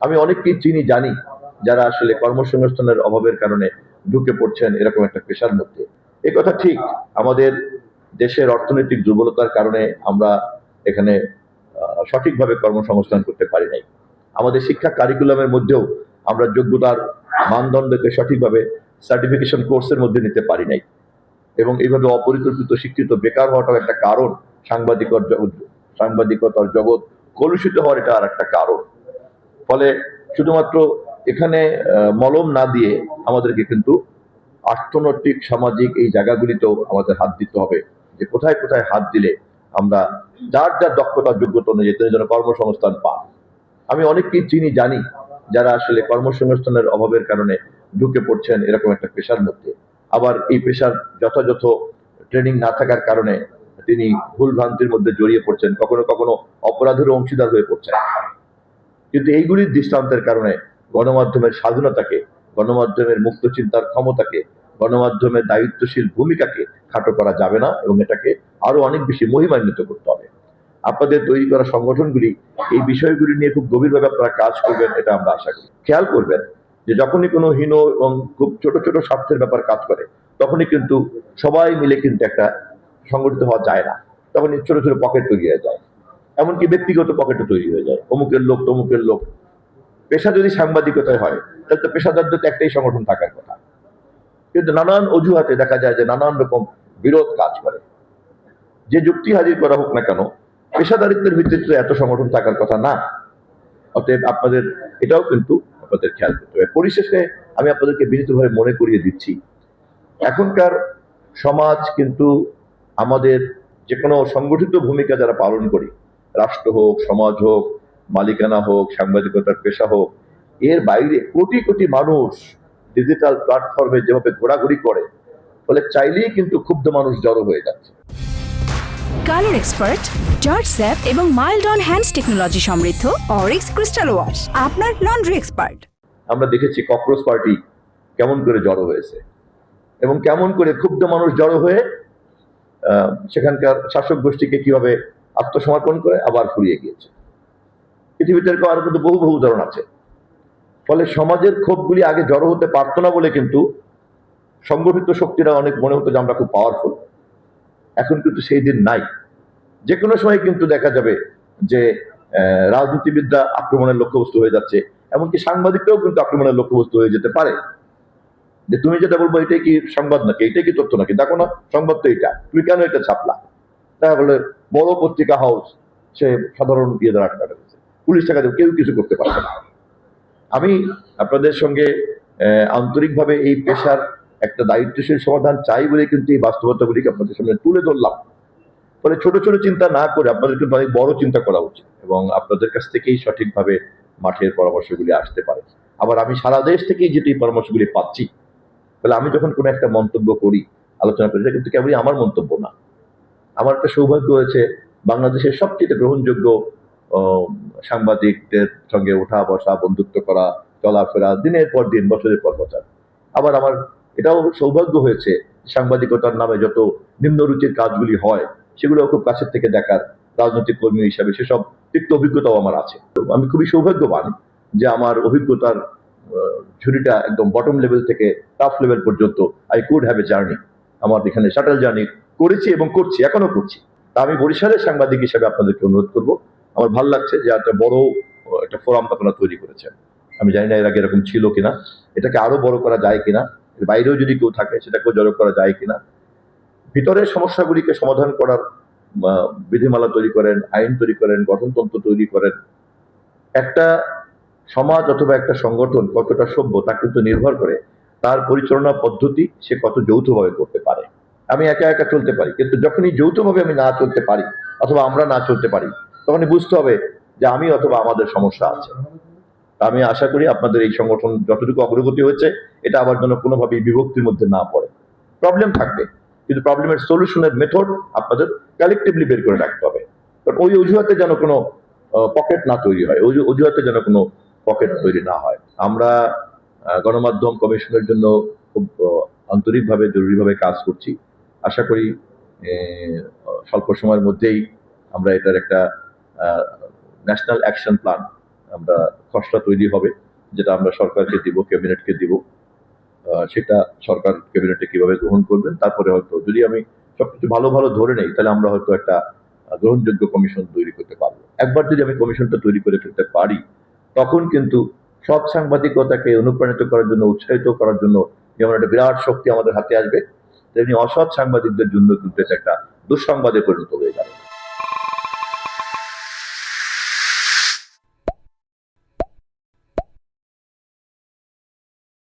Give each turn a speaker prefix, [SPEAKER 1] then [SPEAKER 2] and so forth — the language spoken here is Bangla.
[SPEAKER 1] আমি অনেককেই চিনি জানি যারা আসলে কর্মসংস্থানের অভাবের কারণে ঢুকে পড়ছেন এরকম একটা পেশার মধ্যে। এ কথা ঠিক, আমাদের দেশের অর্থনৈতিক দুর্বলতার কারণে আমরা এখানে সঠিকভাবে কর্মসংস্থান করতে পারি নাই। আমাদের শিক্ষা কারিকুলামের মধ্যেও আমরা যোগ্যতার মানদণ্ডকে সঠিকভাবে সার্টিফিকেশন কোর্সের মধ্যে নিতে পারি নাই, এবং এইভাবে অপরিকল্পিত শিক্ষিত বেকার হওয়াটাও একটা কারণ। সাংবাদিকতার জগৎ কলুষিত হওয়ার এটা আর একটা কারণ। ফলে শুধুমাত্র এখানে মলম না দিয়ে আমাদেরকে কিন্তু অর্থনৈতিক সামাজিক এই জায়গাগুলিতেও আমাদের হাত দিতে হবে, যে কোথায় কোথায় হাত দিলে আমরা যার যার দক্ষতা যোগ্যতা অনুযায়ী যেন কর্মসংস্থান পান। আমি অনেককেই চিনি জানি যারা আসলে কর্মসংস্থানের অভাবের কারণে ঢুকে পড়ছেন এরকম একটা পেশার মধ্যে। আবার এই পেশার যথাযথ ট্রেনিং না থাকার কারণে তিনি ভুল ভ্রান্তির মধ্যে জড়িয়ে পড়ছেন, কখনো কখনো অপরাধের অংশীদার হয়ে পড়ছেন। কিন্তু এইগুলির দৃষ্টান্তের কারণে গণমাধ্যমের স্বাধীনতাকে, গণমাধ্যমের মুক্ত চিন্তার ক্ষমতাকে, গণমাধ্যমের দায়িত্বশীল ভূমিকাকে খাটো করা যাবে না, এবং এটাকে আরো অনেক বেশি মহিমান্বিত করতে হবে। আপনাদের তৈরি করা সংগঠনগুলি এই বিষয়গুলি নিয়ে খুব গভীরভাবে আপনারা কাজ করবেন, এটা আমরা আশা করি। খেয়াল করবেন যে যখনই কোনো হীন এবং খুব ছোট ছোট স্বার্থের ব্যাপার কাজ করে, তখনই কিন্তু সবাই মিলে কিন্তু একটা সংগঠিত হওয়া যায় না, তখনই ছোট ছোট পকেট তৈরি হয়ে যায়, এমনকি ব্যক্তিগত পকেটও তৈরি হয়ে যায়, অমুকের লোক তমুকের লোক। পেশা যদি সাংবাদিকতায় হয়, তাহলে তো পেশাদারদের তো একটাই সংগঠন থাকার কথা, কিন্তু নানান অজুহাতে দেখা যায় যে নানান রকম বিরোধ কাজ করে। যে যুক্তি হাজির করা হোক না কেন, পেশাদারিত্বের ভিত্তিতে এত সংগঠন থাকার কথা না। অতএব আপনাদের এটাও কিন্তু আপনাদের খেয়াল করতে হবে। পরিশেষে আমি আপনাদেরকে বিনীতভাবে মনে করিয়ে দিচ্ছি, এখনকার সমাজ কিন্তু আমাদের যে কোনো সংগঠিত ভূমিকা যারা পালন করি, রাষ্ট্র হোক, সমাজ হোক, মালিকানা হোক, সাংবাদিকতার পেশা হোক, এর বাইরে কোটি কোটি মানুষ ডিজিটাল প্ল্যাটফর্মে যেভাবে ঘোরাঘুরি করে, ফলে চাইলেই কিন্তু ক্ষুব্ধ মানুষ জড়ো হয়ে যাচ্ছে।
[SPEAKER 2] কালার এক্সপার্ট, জর্জ স্যাপ এবং মাইল্ড অন হ্যান্ডস টেকনোলজি সমৃদ্ধ অরিক্স ক্রিস্টাল ওয়াশ আপনার লন্ড্রি এক্সপার্ট।
[SPEAKER 1] আমরা দেখেছি ককরোচ পার্টি কেমন করে জড়ো হয়েছে, এবং কেমন করে ক্ষুব্ধ মানুষ জড়ো হয়ে সেখানকার শাসক গোষ্ঠীকে কিভাবে আত্মসমর্পণ করে আবার ফুরিয়ে গিয়েছে। পৃথিবীতে আরো কিন্তু বহু বহু উদাহরণ আছে। ফলে সমাজের ক্ষোভগুলি আগে জড়ো হতে পারতো না বলে কিন্তু সংগঠিত শক্তিরা অনেক মনে হতো যে আমরা খুব পাওয়ারফুল। এখন কিন্তু সেই দিন নাই। যে কোনো সময় কিন্তু দেখা যাবে যে রাজনীতিবিদরা আক্রমণের লক্ষ্যবস্তু হয়ে যাচ্ছে, এমনকি সাংবাদিকরাও কিন্তু আক্রমণের লক্ষ্যবস্তু হয়ে যেতে পারে। যে তুমি যেটা বলবো এটাই কি সংবাদ নাকি, এটাই কি তথ্য নাকি, দেখো না সংবাদ তো এটা, তুমি কেন এটা ছাপলা? তাহলে বড় পত্রিকা হাউস সে সাধারণ ইয়ে দ্বারা আটকাটা দিচ্ছে, পুলিশ টাকা দেবে, কেউ কিছু করতে পারছে না। আমি আপনাদের সঙ্গে আন্তরিকভাবে এই পেশার একটা দায়িত্বশীল সমাধান চাই বলে কিন্তু এই বাস্তবতাগুলিকে আপনাদের সামনে তুলে ধরলাম। ফলে ছোট ছোট চিন্তা না করে আপনাদের কিন্তু অনেক বড় চিন্তা করা উচিত, এবং আপনাদের কাছ থেকেই সঠিকভাবে মাঠের পরামর্শগুলি আসতে পারে। আবার আমি সারা দেশ থেকেই যেটি পরামর্শগুলি পাচ্ছি, তাহলে আমি যখন কোনো একটা মন্তব্য করি, আলোচনা করি, এটা কিন্তু কেবলই আমার মন্তব্য না। আমার একটা সৌভাগ্য হয়েছে বাংলাদেশের সবচেয়ে গ্রহণযোগ্য সাংবাদিকদের সঙ্গে ওঠা বসা, বন্ধুত্ব করা, চলাফেরা দিনের পর দিন, বছরের পর বছর। আবার আমার এটাও সৌভাগ্য হয়েছে সাংবাদিকতার নামে যত নিম্নরুচির কাজগুলি হয় সেগুলো খুব কাছের থেকে দেখার, রাজনৈতিক কর্মী হিসাবে সেসব তিক্ত অভিজ্ঞতাও আমার আছে। আমি খুবই সৌভাগ্যবান যে আমার অভিজ্ঞতার ঝুড়িটা একদম বটম লেভেল থেকে টপ লেভেল পর্যন্ত I could have a journey. আমার এখানে শাটল জার্নি করেছি এবং করছি, এখনো করছি। তা আমি বরিশালের সাংবাদিক হিসেবে আপনাদেরকে অনুরোধ করবো, আমার ভালো লাগছে যে একটা বড় একটা ফোরাম আপনারা তৈরি করেছেন। আমি জানি না এর আগে এরকম ছিল কিনা, এটাকে আরো বড় করা যায় কিনা, এর বাইরেও যদি কেউ থাকে সেটাকেও জড়ো করা যায় কিনা। ভিতরের সমস্যাগুলিকে সমাধান করার বিধিমালা তৈরি করেন, আইন তৈরি করেন, গঠনতন্ত্র তৈরি করেন। একটা সমাজ অথবা একটা সংগঠন কতটা সভ্য তা কিন্তু নির্ভর করে তার পরিচালনা পদ্ধতি, সে কত যৌথভাবে করতে পারে। আমি একা একা চলতে পারি, কিন্তু যখনই যৌথভাবে আমি না চলতে পারি অথবা আমরা না চলতে পারি, তখনই বুঝতে হবে যে আমি অথবা আমাদের সমস্যা আছে। আমি আশা করি আপনাদের এই সংগঠন যতটুকু অগ্রগতি হয়েছে এটা আবার যেন কোনোভাবেই বিভক্তির মধ্যে না পড়ে। প্রবলেম থাকবে, কিন্তু প্রবলেমের সলিউশনের মেথড আপনাদের কালেকটিভলি বের করে রাখতে হবে। কারণ ওই অজুহাতে যেন কোনো পকেট না তৈরি হয়, ওই অজুহাতে যেন কোনো পকেট তৈরি না হয়। আমরা গণমাধ্যম কমিশনের জন্য খুব আন্তরিকভাবে জরুরিভাবে কাজ করছি। আশা করি স্বল্প সময়ের মধ্যেই আমরা এটার একটা ন্যাশনাল অ্যাকশন প্ল্যান আমরা খসড়া তৈরি হবে, যেটা আমরা সরকারকে দিব, ক্যাবিনেটকে দিব। সেটা সরকার ক্যাবিনেটে কিভাবে গ্রহণ করবেন, তারপরে হয়তো যদি আমি সবকিছু ভালো ভালো ধরে নেই, তাহলে আমরা হয়তো একটা গ্রহণযোগ্য কমিশন তৈরি করতে পারবো। একবার যদি আমি কমিশনটা তৈরি করে ফেলতে পারি, তখন কিন্তু সৎ সাংবাদিকতাকে অনুপ্রাণিত করার জন্য, উৎসাহিত করার জন্য যেমন একটা বিরাট শক্তি আমাদের হাতে আসবে, তেমনি অসৎ সাংবাদিকদের জন্য কিন্তু এটা একটা দুঃসংবাদে পরিণত হয়ে যাবে।